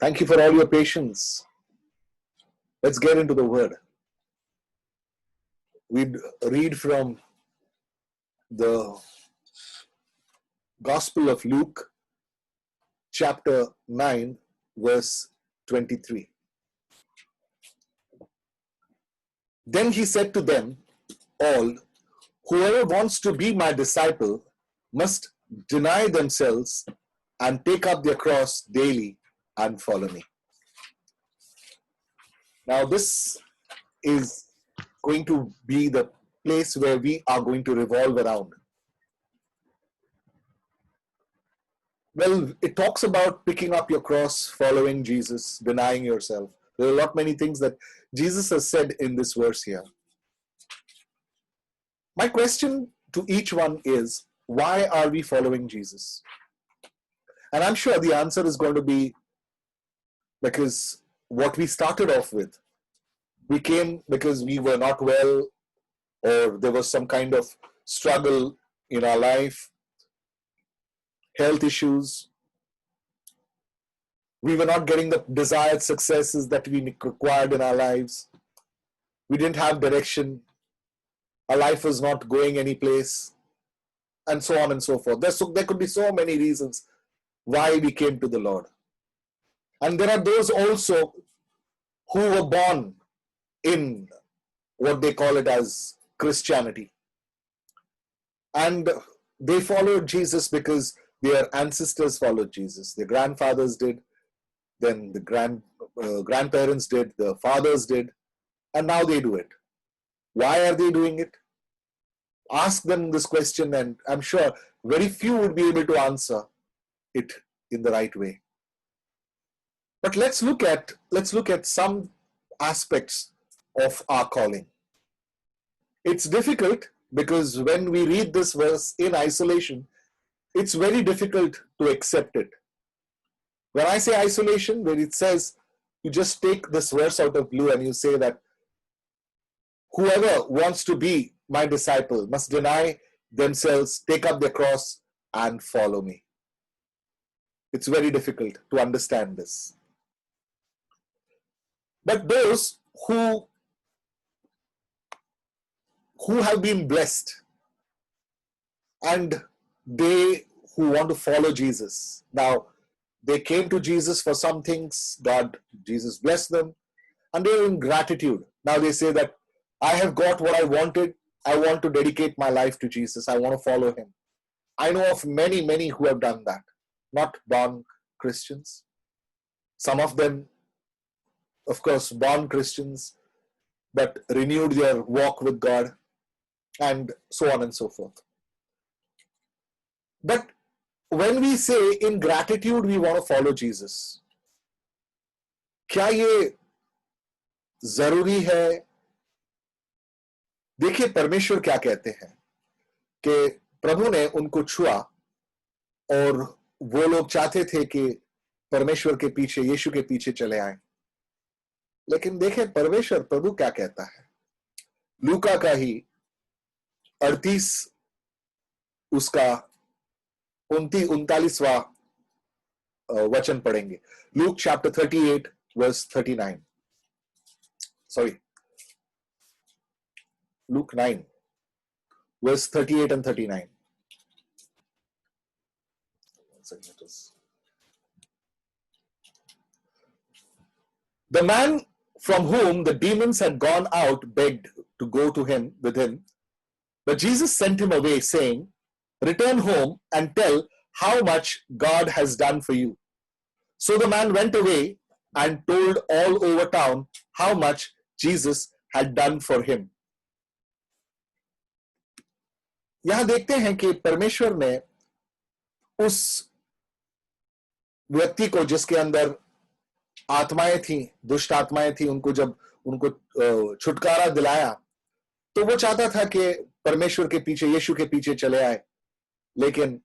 Thank you for all your patience. Let's get into the word. We read from the Gospel of Luke, chapter 9, verse 23. Then he said to them all, "Whoever wants to be my disciple must deny themselves and take up their cross daily and follow me." Now, this is going to be the place where we are going to revolve around. Well, it talks about picking up your cross, following Jesus, denying yourself. There are a lot many things that Jesus has said in this verse here. My question to each one is, why are we following Jesus? And I'm sure the answer is going to be because what we started off with. We came because we were not well, or there was some kind of struggle in our life, health issues. We were not getting the desired successes that we required in our lives. We didn't have direction. Our life was not going any place, and so on and so forth. There could be so many reasons why we came to the Lord. And there are those also who were born in what they call it as Christianity. And they followed Jesus because their ancestors followed Jesus. Their grandfathers did, then the grandparents did, the fathers did, and now they do it. Why are they doing it? Ask them this question, and I'm sure very few would be able to answer it in the right way. But let's look at some aspects of our calling. It's difficult because when we read this verse in isolation, it's very difficult to accept it. When I say isolation, when it says, you just take this verse out of blue and you say that whoever wants to be my disciple must deny themselves, take up their cross, and follow me. It's very difficult to understand this. But those who have been blessed and they who want to follow Jesus. Now, they came to Jesus for some things. Jesus blessed them, and they're in gratitude. Now they say that I have got what I wanted. I want to dedicate my life to Jesus. I want to follow him. I know of many, many who have done that. Not born Christians. Some of them, of course, born Christians, but renewed their walk with God, and so on and so forth. But when we say in gratitude we want to follow Jesus, क्या ये जरूरी है? देखिए परमेश्वर क्या कहते हैं कि प्रभु ने उनको छुआ और वो लोग चाहते थे कि परमेश्वर के पीछे, यीशु के पीछे चले आए। लेकिन देखें परमेश्वर, प्रभु क्या कहता है। लूका का ही 38 उसका 39वां वचन पढ़ेंगे। Luke chapter 38 verse 39. Sorry. Luke 9 verse 38 and 39. The man from whom the demons had gone out begged to go to him with him, but Jesus sent him away, saying, "Return home and tell how much God has done for you." So the man went away and told all over town how much Jesus had done for him. यहां देखते हैं कि परमेश्वर ने उस व्यक्ति को जिसके अंदर आत्माएं थी, दुष्ट आत्माएं थी, उनको छुटकारा दिलाया। तो वो चाहता था कि परमेश्वर के पीछे, यीशु के पीछे चले आए, लेकिन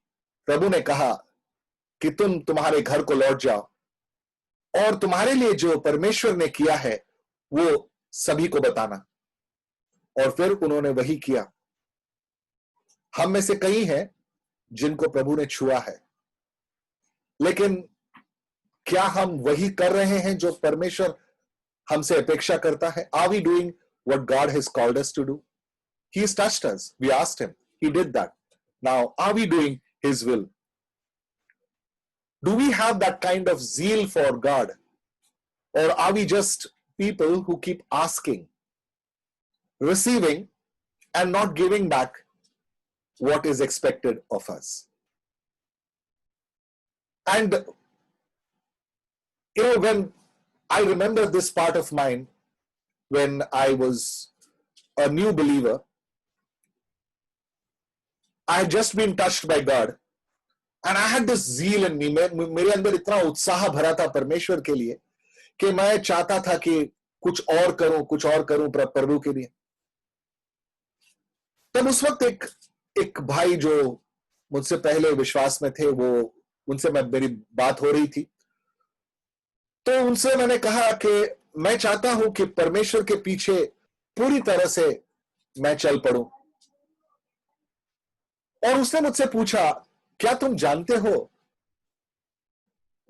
प्रभु ने कहा कि तुम तुम्हारे घर को लौट जाओ और तुम्हारे लिए जो परमेश्वर ने किया है वो सभी को बताना। और फिर उन्होंने वही किया। हम में से कई हैं जिनको प्रभु ने छुआ है, लेकिन क्या हम वही कर रहे हैं जो परमेश्वर हमसे अपेक्षा करता है? Are we doing what God has called us to do? He has touched us. We asked him. He did that. Now, are we doing his will? Do we have that kind of zeal for God? Or are we just people who keep asking, receiving, and not giving back what is expected of us? And, when I remember this part of mine, when I was a new believer, I had just been touched by God, and I had this zeal in me. मेरे अंदर इतना उत्साह भरा था परमेश्वर के लिए कि मैं चाहता था कि कुछ और करूं प्रभु के लिए। तब उस वक्त एक भाई जो मुझसे पहले विश्वास में थे, वो उनसे मेरी बात हो रही थी, तो उनसे मैंने कहा कि मैं चाहता हूं कि परमेश्वर के पीछे पूरी तरह से मैं चल पड़ूं। और उसने मुझसे पूछा, क्या तुम जानते हो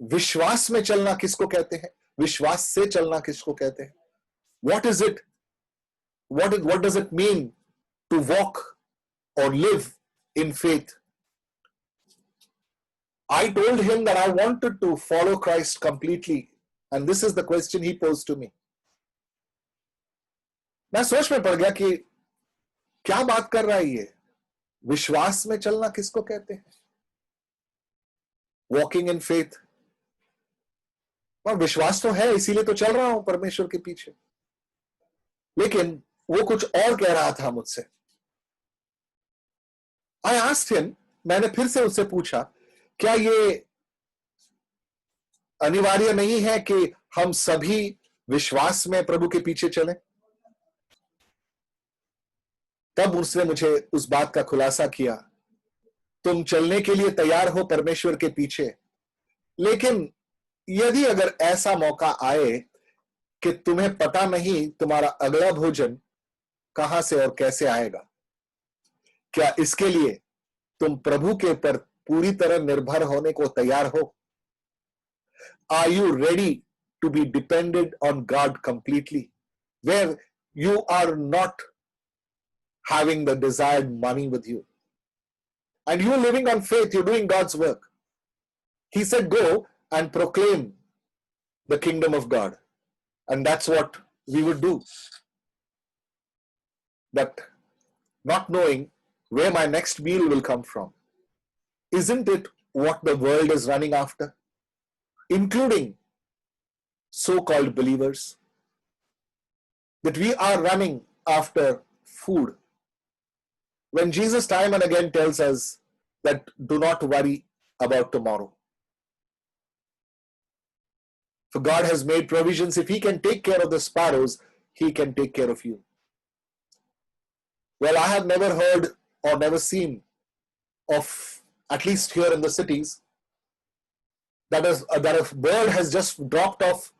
विश्वास में चलना किसको कहते हैं? विश्वास से चलना किसको कहते हैं? What is it? What does it mean to walk or live in faith? I told him that I wanted to follow Christ completely, and this is the question he posed to me. मैं सोच में पड़ गया कि क्या बात कर रहा है ये? विश्वास में चलना किसको कहते हैं? Walking in faith. और विश्वास तो है, इसीलिए तो चल रहा हूं परमेश्वर के पीछे। लेकिन वो कुछ और कह रहा था मुझसे। I asked him, मैंने फिर से उससे पूछा, क्या ये अनिवार्य नहीं है कि हम सभी विश्वास में प्रभु के पीछे चलें? तब उसने मुझे उस बात का खुलासा किया, तुम चलने के लिए तैयार हो परमेश्वर के पीछे, लेकिन यदि अगर ऐसा मौका आए कि तुम्हें पता नहीं तुम्हारा अगला भोजन कहां से और कैसे आएगा, क्या इसके लिए तुम प्रभु के ऊपर पूरी तरह निर्भर होने को तैयार हो? Are you ready to be dependent on God completely, where you are not having the desired money with you, and you're living on faith, you're doing God's work? He said, go and proclaim the kingdom of God. And that's what we would do. But not knowing where my next meal will come from. Isn't it what the world is running after? Including so-called believers. That we are running after food. When Jesus time and again tells us that do not worry about tomorrow. For God has made provisions. If He can take care of the sparrows, He can take care of you. Well, I have never heard or never seen of, at least here in the cities, that a bird has just dropped off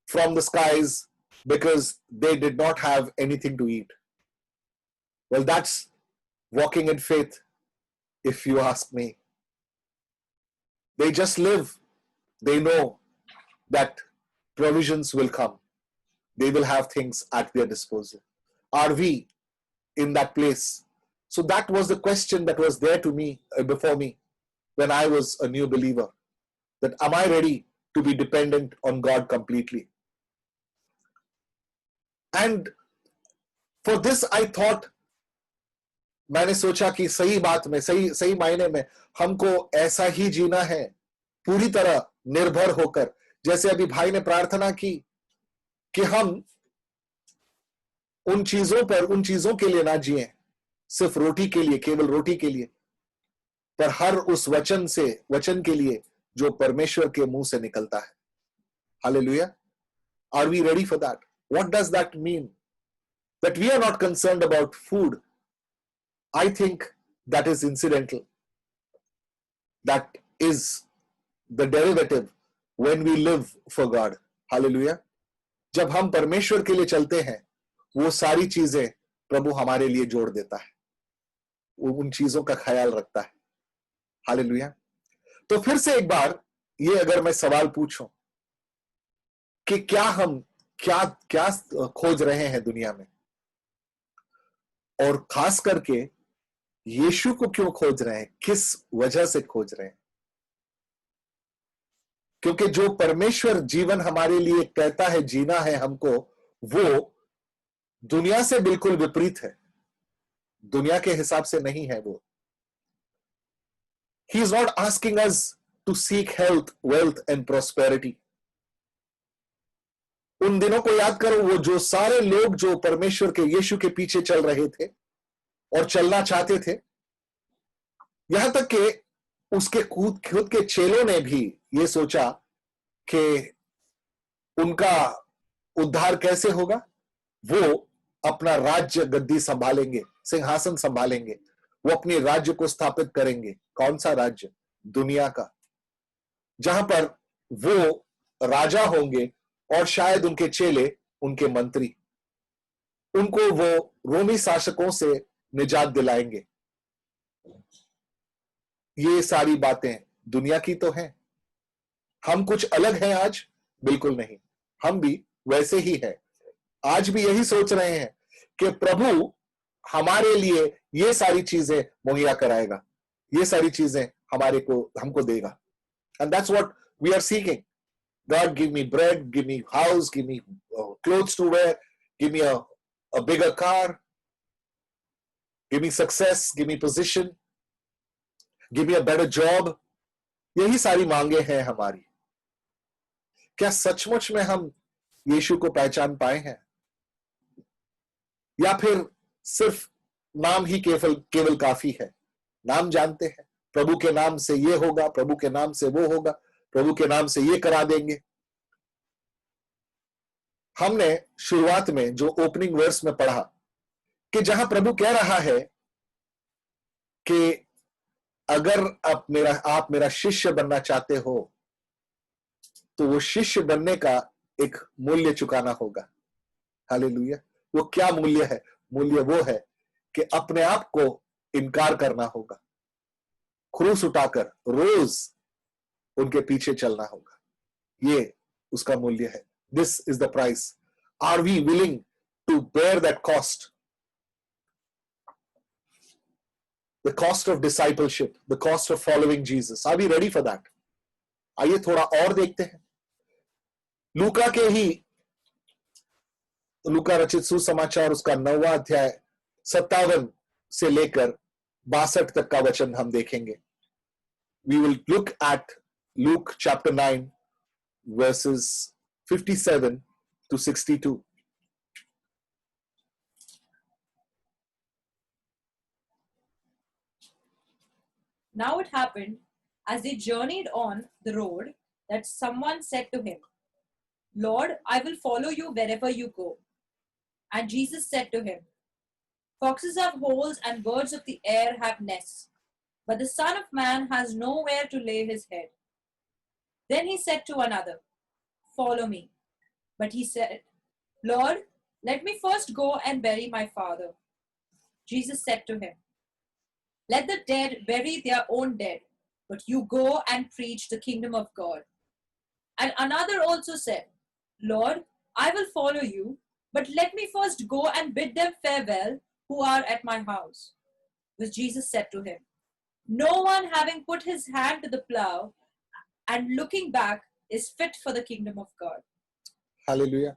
from the skies because they did not have anything to eat. Well, that's walking in faith, if you ask me. They just live. They know that provisions will come. They will have things at their disposal. Are we in that place? So that was the question that was there to me, before me, when I was a new believer. That am I ready to be dependent on God completely? And for this I thought, मैंने सोचा कि सही बात में, सही मायने में हमको ऐसा ही जीना है, पूरी तरह निर्भर होकर, जैसे अभी भाई ने प्रार्थना की कि हम उन चीजों के लिए ना जिएं, सिर्फ रोटी के लिए, केवल रोटी के लिए, पर हर उस वचन के लिए जो परमेश्वर के मुंह से निकलता है। Hallelujah. Are we ready for that? What does that mean? That we are not concerned about food. I think that is incidental. That is the derivative when we live for God. Hallelujah. जब हम परमेश्वर के लिए चलते हैं, वो सारी चीजें प्रभु हमारे लिए जोड़ देता है, वो उन चीजों का ख्याल रखता है। हालेलुया। तो फिर से एक बार ये अगर मैं सवाल पूछूं कि क्या हम क्या क्या खोज रहे हैं दुनिया में, और खास करके यीशु को क्यों खोज रहे हैं, किस वजह से खोज रहे हैं। क्योंकि जो परमेश्वर जीवन हमारे लिए कहता है जीना है हमको, वो दुनिया से बिल्कुल विपरीत है, दुनिया के हिसाब से नहीं है वो। He is not asking us to seek health, wealth and prosperity. उन दिनों को याद करो, वो जो सारे लोग जो परमेश्वर के यीशु के पीछे चल रहे थे और चलना चाहते थे, यहां तक कि उसके खुद के चेलों ने भी ये सोचा कि उनका उद्धार कैसे होगा, वो अपना राज्य गद्दी संभालेंगे, सिंहासन संभालेंगे, वो अपने राज्य को स्थापित करेंगे। कौन सा राज्य? दुनिया का, जहां पर वो राजा होंगे और शायद उनके चेले उनके मंत्री, उनको वो रोमी शासकों से निजात दिलाएंगे। ये सारी बातें दुनिया की तो हैं। हम कुछ अलग हैं आज? बिल्कुल नहीं, हम भी वैसे ही हैं। आज भी यही सोच रहे हैं कि प्रभु हमारे लिए ये सारी चीजें मुहैया कराएगा, ये सारी चीजें हमको देगा। And that's what we are seeking. God, give me bread, give me house, give me clothes to wear, give me a bigger car, give me success, give me position, give me a better job. यही सारी मांगे हैं हमारी। क्या सचमुच में हम यीशु को पहचान पाए हैं, या फिर सिर्फ नाम ही केवल काफी है? नाम जानते हैं, प्रभु के नाम से ये होगा, प्रभु के नाम से वो होगा, प्रभु के नाम से ये करा देंगे। हमने शुरुआत में जो ओपनिंग वर्स में पढ़ा कि जहां प्रभु कह रहा है कि अगर आप मेरा शिष्य बनना चाहते हो, तो वो शिष्य बनने का एक मूल्य चुकाना होगा। हालेलुया। वो क्या मूल्य है? मूल्य वो है कि अपने आप को इनकार करना होगा, क्रूस उठाकर रोज उनके पीछे चलना होगा। ये उसका मूल्य है। This is the price. Are we willing to bear that cost? The cost of discipleship, the cost of following Jesus. Are we ready for that? आइए थोड़ा और देखते हैं। लूका रचित सुसमाचार, उसका 9वां अध्याय 57 से लेकर 62 तक का वचन हम देखेंगे। We will look at Luke chapter 9 verses 57 to 62. Now it happened, as they journeyed on the road, that someone said to him, Lord, I will follow you wherever you go. And Jesus said to him, Foxes have holes and birds of the air have nests, but the Son of Man has nowhere to lay his head. Then he said to another, Follow me. But he said, Lord, let me first go and bury my father. Jesus said to him, Let the dead bury their own dead, but you go and preach the kingdom of God. And another also said, Lord, I will follow you, but let me first go and bid them farewell who are at my house. But Jesus said to him, No one having put his hand to the plow and looking back is fit for the kingdom of God. Hallelujah.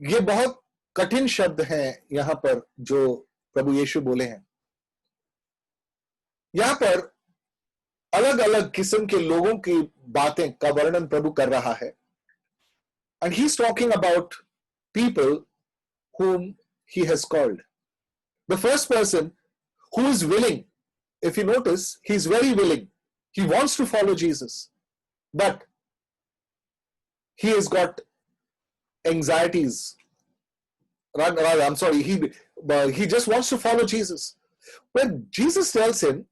ये बहुत कठिन शब्द हैं यहां पर जो प्रभु यीशु बोले हैं। यहां पर अलग अलग किस्म के लोगों की बातें का वर्णन प्रभु कर रहा है। And he's talking about people whom he has called. The first person who is willing, if you notice, he's very willing. He wants to follow Jesus, but he has got anxieties. Rather, I'm sorry, he just wants to follow Jesus. When Jesus tells him,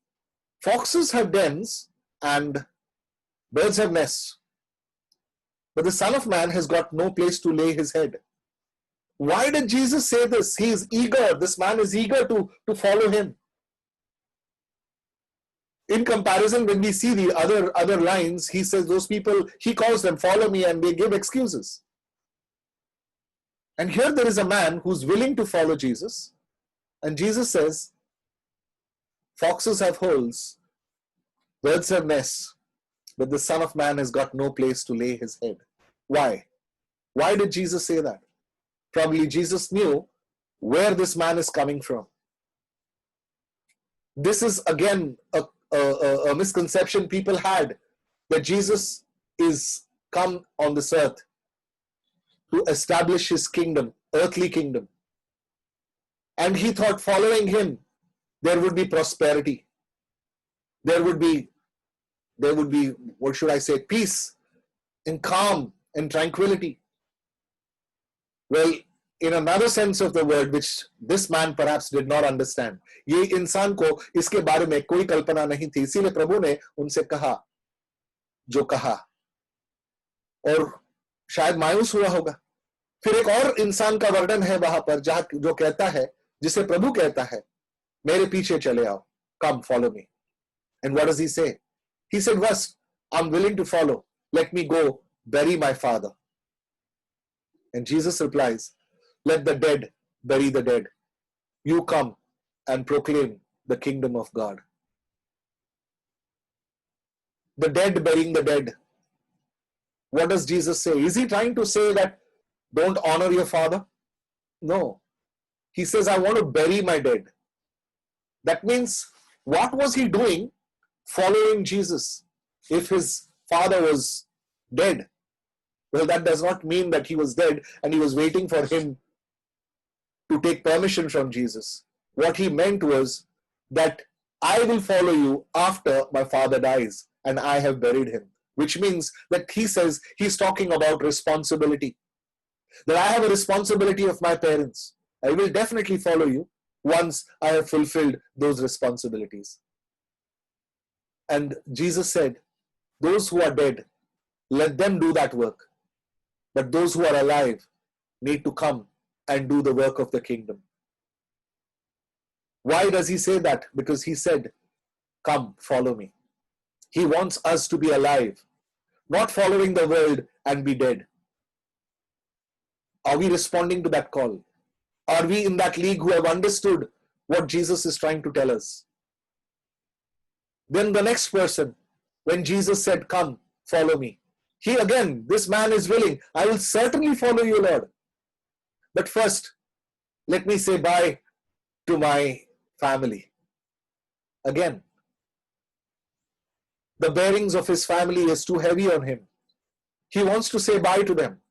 foxes have dens and birds have nests, but the Son of Man has got no place to lay his head. Why did Jesus say this? He is eager. This man is eager to follow him. In comparison, when we see the other lines, he says those people, he calls them, follow me, and they give excuses. And here there is a man who's willing to follow Jesus, and Jesus says, foxes have holes, birds have nests, but the Son of Man has got no place to lay his head. Why? Why did Jesus say that? Probably Jesus knew where this man is coming from. This is again a misconception people had, that Jesus is come on this earth to establish his kingdom, earthly kingdom. And he thought following him, there would be prosperity. There would be, what should I say, peace and calm and tranquility. Well, in another sense of the word, which this man perhaps did not understand, ये इंसान को इसके बारे में कोई कल्पना नहीं थी, इसीलिए प्रभु ने उनसे कहा जो कहा, और शायद मायूस हुआ होगा. फिर एक और इंसान का वर्णन है वहां पर, जहां जो कहता है, जिसे प्रभु कहता है, मेरे पीछे चले आओ, come follow me. And what does he say? He said, first, I'm willing to follow. Let me go bury my father. And Jesus replies, let the dead bury the dead. You come and proclaim the kingdom of God. The dead burying the dead. What does Jesus say? Is he trying to say that don't honor your father? No. He says, I want to bury my dead. That means, what was he doing following Jesus if his father was dead? Well, that does not mean that he was dead and he was waiting for him to take permission from Jesus. What he meant was that I will follow you after my father dies and I have buried him. Which means that he says he's talking about responsibility. That I have a responsibility of my parents. I will definitely follow you once I have fulfilled those responsibilities. And Jesus said, those who are dead, let them do that work. But those who are alive need to come and do the work of the kingdom. Why does he say that? Because he said, come, follow me. He wants us to be alive, not following the world and be dead. Are we responding to that call? Are we in that league who have understood what Jesus is trying to tell us? Then the next person, when Jesus said, come, follow me. He again, this man is willing. I will certainly follow you, Lord. But first, let me say bye to my family. Again, the bearings of his family is too heavy on him. He wants to say bye to them.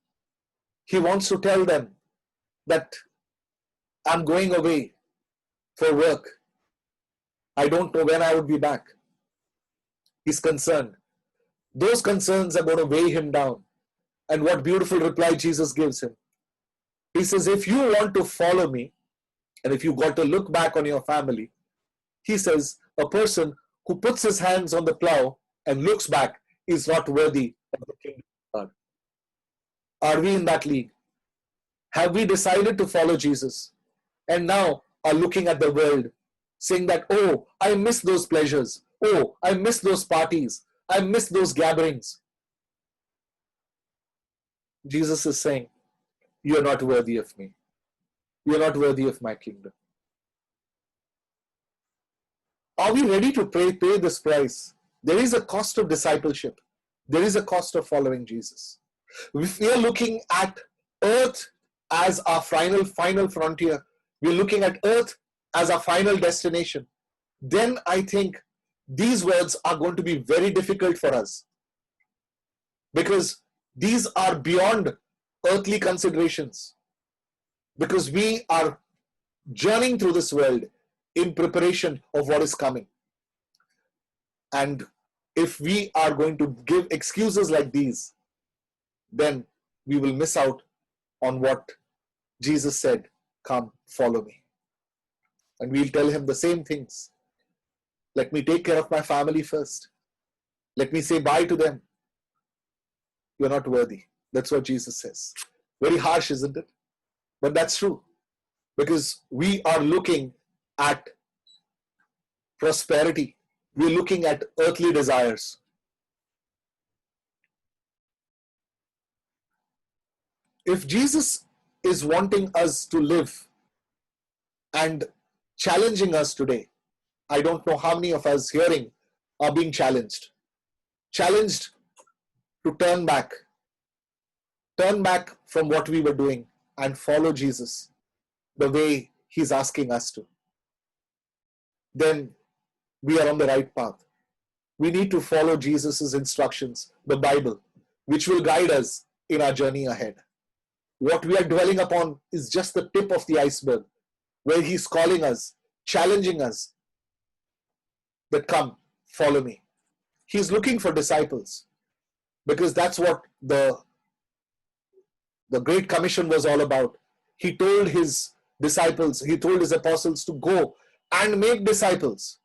He wants to tell them that I'm going away for work. I don't know when I would be back. He's concerned. Those concerns are going to weigh him down. And what beautiful reply Jesus gives him. He says, if you want to follow me, and if you got to look back on your family, he says, a person who puts his hands on the plow and looks back is not worthy of the kingdom of God. Are we in that league? Have we decided to follow Jesus? And now are looking at the world, saying that, oh, I miss those pleasures. Oh, I miss those parties. I miss those gatherings. Jesus is saying, you're not worthy of me. You're not worthy of my kingdom. Are we ready to pay this price? There is a cost of discipleship. There is a cost of following Jesus. If we are looking at earth as our final frontier, we're looking at earth as our final destination, then I think these words are going to be very difficult for us. Because these are beyond earthly considerations. Because we are journeying through this world in preparation of what is coming. And if we are going to give excuses like these, then we will miss out on what Jesus said, come, follow me. And we'll tell him the same things. Let me take care of my family first. Let me say bye to them. You're not worthy. That's what Jesus says. Very harsh, isn't it? But that's true. Because we are looking at prosperity. we're looking at earthly desires. If Jesus is wanting us to live and challenging us today, I don't know how many of us hearing are being challenged. Challenged to turn back from what we were doing and follow Jesus the way He's asking us to. Then we are on the right path. We need to follow Jesus' instructions, the Bible, which will guide us in our journey ahead. What we are dwelling upon is just the tip of the iceberg, where He's calling us, challenging us, that come, follow me. He's looking for disciples, because that's what the Great Commission was all about. He told His disciples, He told His apostles to go and make disciples.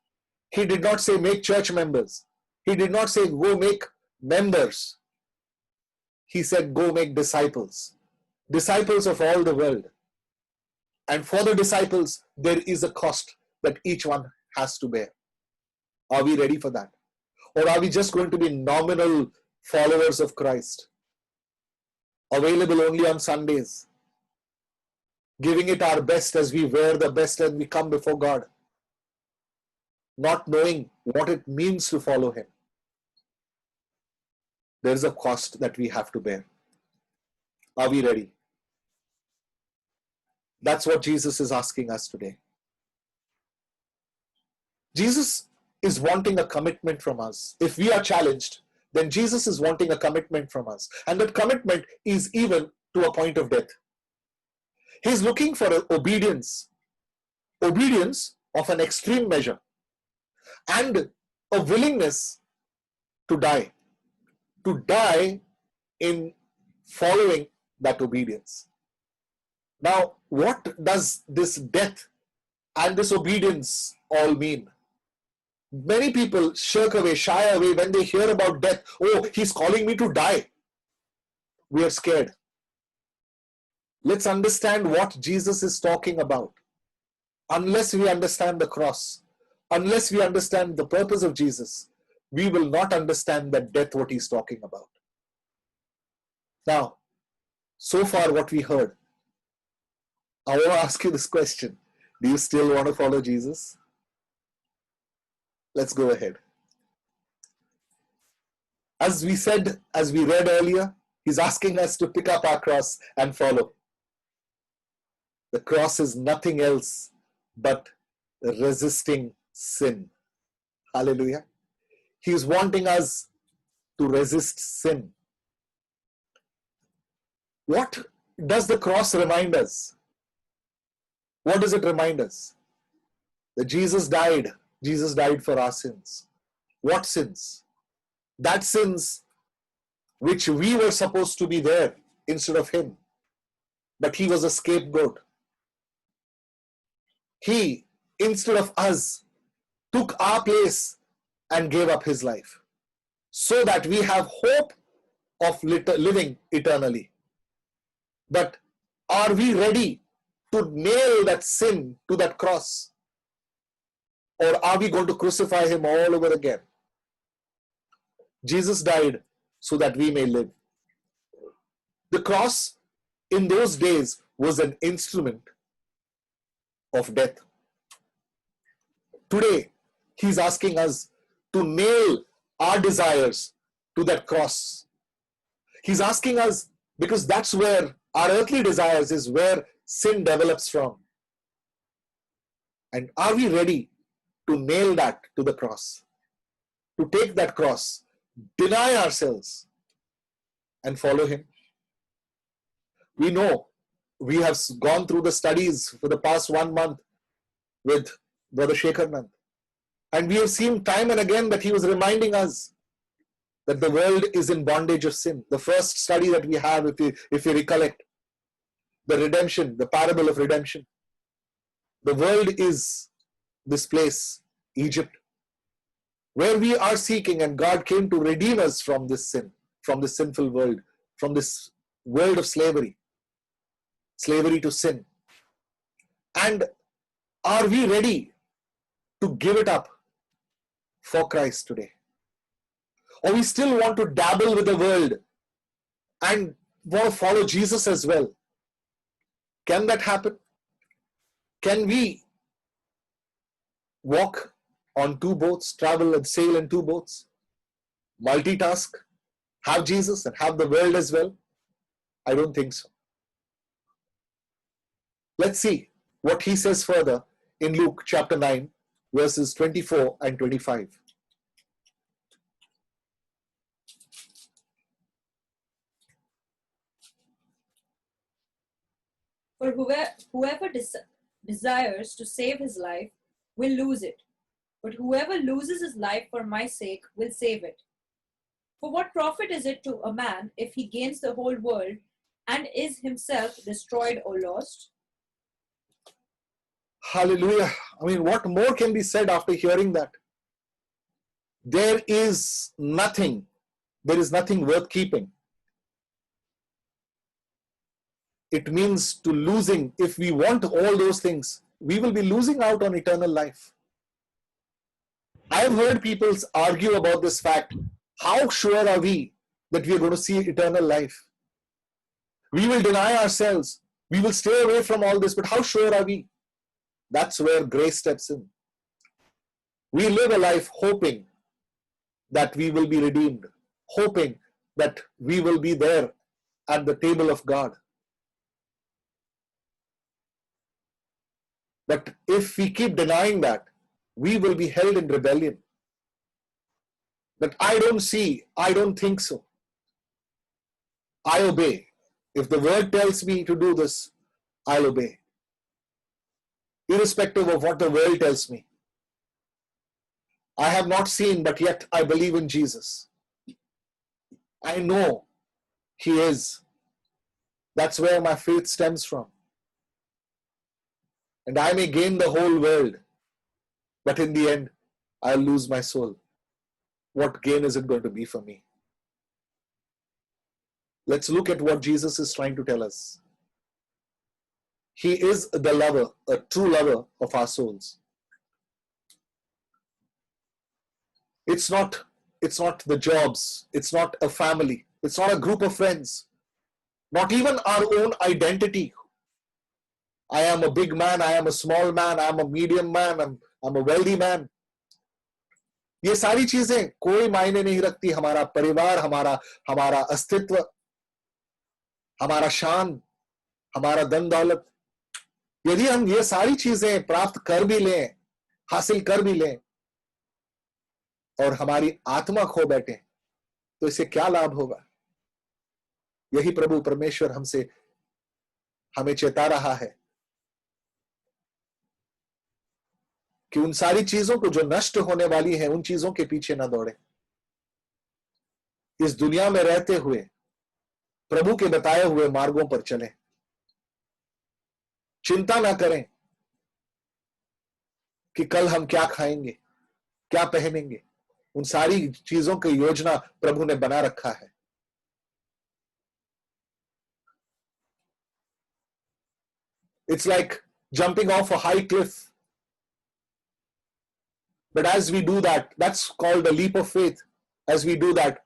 He did not say make church members. He did not say go make members. He said go make disciples. Disciples of all the world. And for the disciples, there is a cost that each one has to bear. Are we ready for that? Or are we just going to be nominal followers of Christ? Available only on Sundays. Giving it our best as we wear the best and we come before God. Not knowing what it means to follow Him. There is a cost that we have to bear. Are we ready? That's what Jesus is asking us today. Jesus is wanting a commitment from us. If we are challenged, then Jesus is wanting a commitment from us. And that commitment is even to a point of death. He's looking for obedience. Obedience of an extreme measure. And a willingness to die. To die in following that obedience. Now, what does this death and this obedience all mean? Many people shirk away, shy away when they hear about death. Oh, He's calling me to die. We are scared. Let's understand what Jesus is talking about. Unless we understand the cross, unless we understand the purpose of Jesus, we will not understand that death, what He's talking about. Now, so far what we heard, I want to ask you this question. Do you still want to follow Jesus? Let's go ahead. As we said, as we read earlier, He's asking us to pick up our cross and follow. The cross is nothing else but resisting sin. Hallelujah. He's wanting us to resist sin. What does the cross remind us? What does it remind us? That Jesus died. Jesus died for our sins. What sins? That sins which we were supposed to be there instead of Him. But He was a scapegoat. He, instead of us, took our place and gave up His life. So that we have hope of living eternally. But are we ready to nail that sin to that cross? Or are we going to crucify Him all over again? Jesus died so that we may live. The cross in those days was an instrument of death. Today, He's asking us to nail our desires to that cross. He's asking us because that's where our earthly desires is where sin develops from. And are we ready to nail that to the cross? To take that cross, deny ourselves, and follow Him? We know, we have gone through the studies for the past 1 month with Brother Shekharnand. And we have seen time and again that he was reminding us that the world is in bondage of sin. The first study that we have, if you recollect, the redemption, the parable of redemption. The world is this place, Egypt, where we are seeking, and God came to redeem us from this sin, from this sinful world, from this world of slavery to sin. And are we ready to give it up for Christ today? Or we still want to dabble with the world and want to follow Jesus as well? Can that happen? Can we walk on two boats, travel and sail in two boats, multitask, have Jesus and have the world as well? I don't think so. Let's see what he says further in Luke chapter 9, verses 24 and 25. For whoever desires to save his life will lose it, but whoever loses his life for my sake will save it. For what profit is it to a man if he gains the whole world and is himself destroyed or lost? Hallelujah. I mean, what more can be said after hearing that? There is nothing worth keeping. It means to losing. If we want all those things, we will be losing out on eternal life. I have heard people argue about this fact. How sure are we that we are going to see eternal life? We will deny ourselves. We will stay away from all this, but how sure are we? That's where grace steps in. We live a life hoping that we will be redeemed, hoping that we will be there at the table of God. But if we keep denying that, we will be held in rebellion. But I don't think so. I obey. If the word tells me to do this, I'll obey. Irrespective of what the world tells me. I have not seen, but yet I believe in Jesus. I know He is. That's where my faith stems from. And I may gain the whole world, but in the end, I'll lose my soul. What gain is it going to be for me? Let's look at what Jesus is trying to tell us. He is the lover, a true lover of our souls. It's not the jobs, it's not a family, it's not a group of friends, not even our own identity. I am a big man, I am a small man, I am a medium man, I'm a wealthy man. ये सारी चीजें कोई मायने नहीं रखती. हमारा परिवार, हमारा अस्तित्व, हमारा शान, हमारा धन दौलत, यदि हम ये सारी चीजें प्राप्त कर भी लें, हासिल कर भी लें, और हमारी आत्मा खो बैठे, तो इससे क्या लाभ होगा? यही प्रभु परमेश्वर हमें चेता रहा है कि उन सारी चीजों को जो नष्ट होने वाली हैं, उन चीजों के पीछे ना दौड़े. इस दुनिया में रहते हुए प्रभु के बताए हुए मार्गों पर चलें. चिंता ना करें कि कल हम क्या खाएंगे, क्या पहनेंगे. उन सारी चीजों की योजना प्रभु ने बना रखा है. It's like jumping off a high cliff. But as we do that, that's called a leap of faith. As we do that,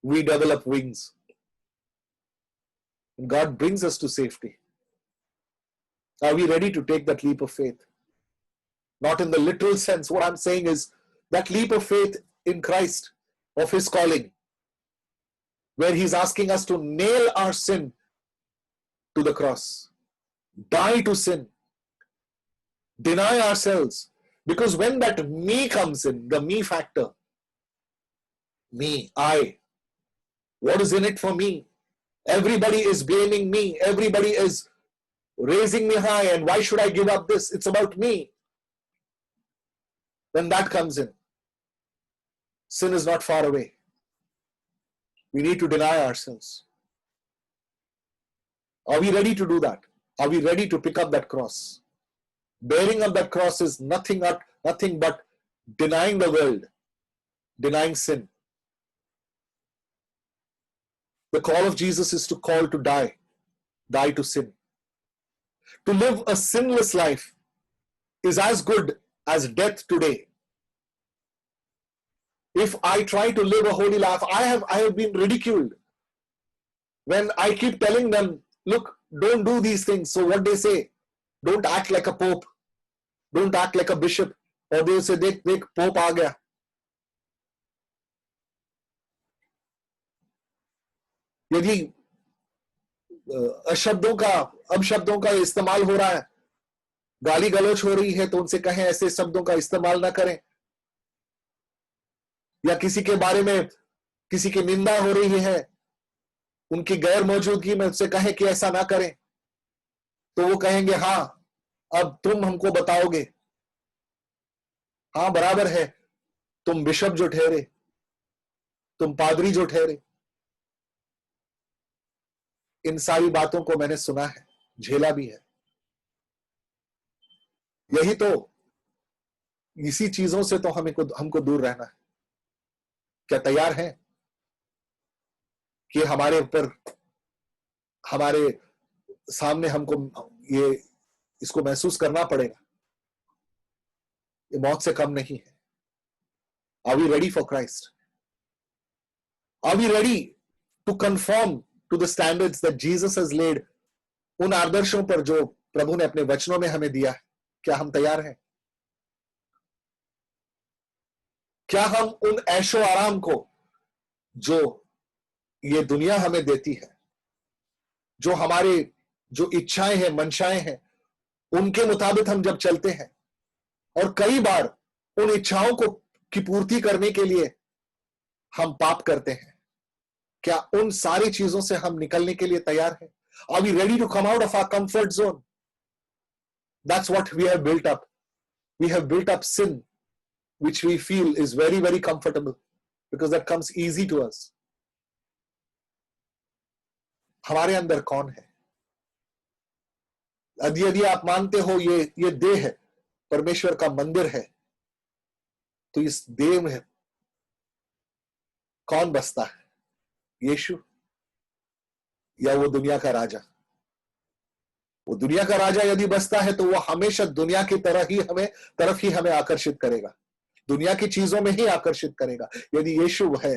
we develop wings. And God brings us to safety. Are we ready to take that leap of faith? Not in the literal sense. What I'm saying is that leap of faith in Christ, of His calling, where He's asking us to nail our sin to the cross, die to sin, deny ourselves. Because when that me comes in, the me factor, me, I, what is in it for me? Everybody is blaming me. Everybody is raising me high, and why should I give up this? It's about me. When that comes in, sin is not far away. We need to deny ourselves. Are we ready to do that? Are we ready to pick up that cross? Bearing up that cross is nothing but denying the world, denying sin. The call of Jesus is to call to die to sin. To live a sinless life is as good as death today. If I try to live a holy life, I have been ridiculed. When I keep telling them, look, don't do these things. So what they say, don't act like a pope, don't act like a bishop, or they say, देख pope आ गया. यदि अपशब्दों का इस्तेमाल हो रहा है, गाली गलौज हो रही है, तो उनसे कहें ऐसे शब्दों का इस्तेमाल ना करें. या किसी के बारे में किसी की निंदा हो रही है, उनकी गैर मौजूदगी में उससे कहें कि ऐसा ना करें, तो वो कहेंगे हाँ अब तुम हमको बताओगे. हाँ बराबर है, तुम बिशप जो ठहरे, तुम पादरी जो ठहरे. इन सारी बातों को मैंने सुना है, झेला भी है. यही तो, इसी चीजों से तो हमको दूर रहना है. क्या तैयार हैं कि हमारे ऊपर, हमारे सामने हमको ये इसको महसूस करना पड़ेगा, ये मौत से कम नहीं है. Are we ready for Christ? Are we ready to conform to the standards that Jesus has laid? उन आदर्शों पर जो प्रभु ने अपने वचनों में हमें दिया है, क्या हम तैयार हैं? क्या हम उन ऐशो आराम को जो ये दुनिया हमें देती है, जो हमारे जो इच्छाएं हैं, मंशाएं हैं, उनके मुताबिक हम जब चलते हैं और कई बार उन इच्छाओं को की पूर्ति करने के लिए हम पाप करते हैं, क्या उन सारी चीजों से हम निकलने के लिए तैयार हैं? Are we ready to come out of our comfort zone? That's what we have built up. We have built up sin, which we feel is very, very comfortable because that comes easy to us. हमारे अंदर कौन है? यदि आप मानते हो ये देह है, परमेश्वर का मंदिर है, तो इस देह में कौन बसता है? यीशु या वो दुनिया का राजा? वो दुनिया का राजा यदि बसता है तो वो हमेशा दुनिया की तरफ ही हमें आकर्षित करेगा, दुनिया की चीजों में ही आकर्षित करेगा. यदि यीशु है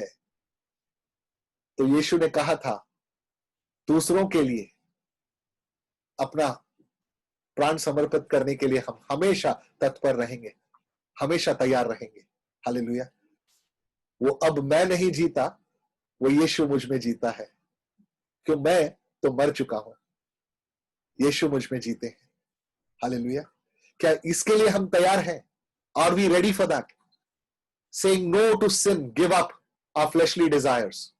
तो यीशु ने कहा था दूसरों के लिए अपना प्राण समर्पित करने के लिए हम हमेशा तत्पर रहेंगे, हमेशा तैयार रहेंगे. हालेलुया. वो अब मैं नहीं जीता, वो यीशु मुझ में जीता है. क्यों? मैं तो मर चुका हूं, यीशु मुझ में जीते हैं. हालेलुया. क्या इसके लिए हम तैयार हैं? Are we ready for that? Saying no to sin, give up our fleshly desires.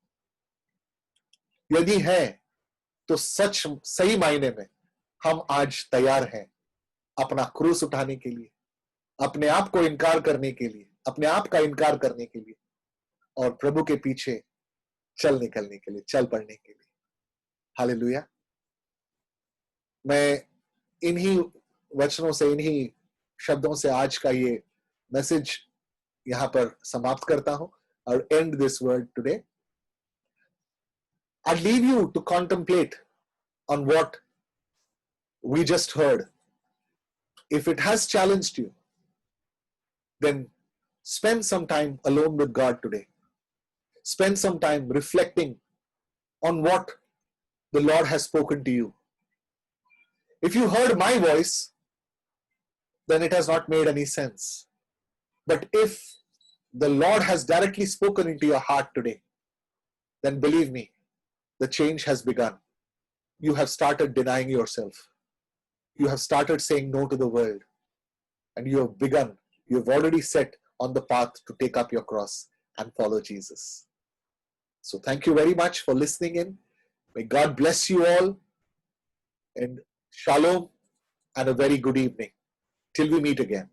यदि है तो सही मायने में हम आज तैयार हैं अपना क्रूस उठाने के लिए, अपने आप को इनकार करने के लिए, अपने आप का इनकार करने के लिए, और प्रभु के पीछे चल निकलने के लिए, चल पड़ने के लिए. हालेलुया. मैं इन्हीं वचनों से, इन्हीं शब्दों से आज का ये मैसेज यहां पर समाप्त करता हूं और end this word today. I leave you to contemplate on what we just heard. If it has challenged you, then spend some time alone with God today. Spend some time reflecting on what the Lord has spoken to you. If you heard my voice, then it has not made any sense. But if the Lord has directly spoken into your heart today, then believe me, the change has begun. You have started denying yourself. You have started saying no to the world. And you have begun, you have already set on the path to take up your cross and follow Jesus. So thank you very much for listening in. May God bless you all. And shalom and a very good evening. Till we meet again.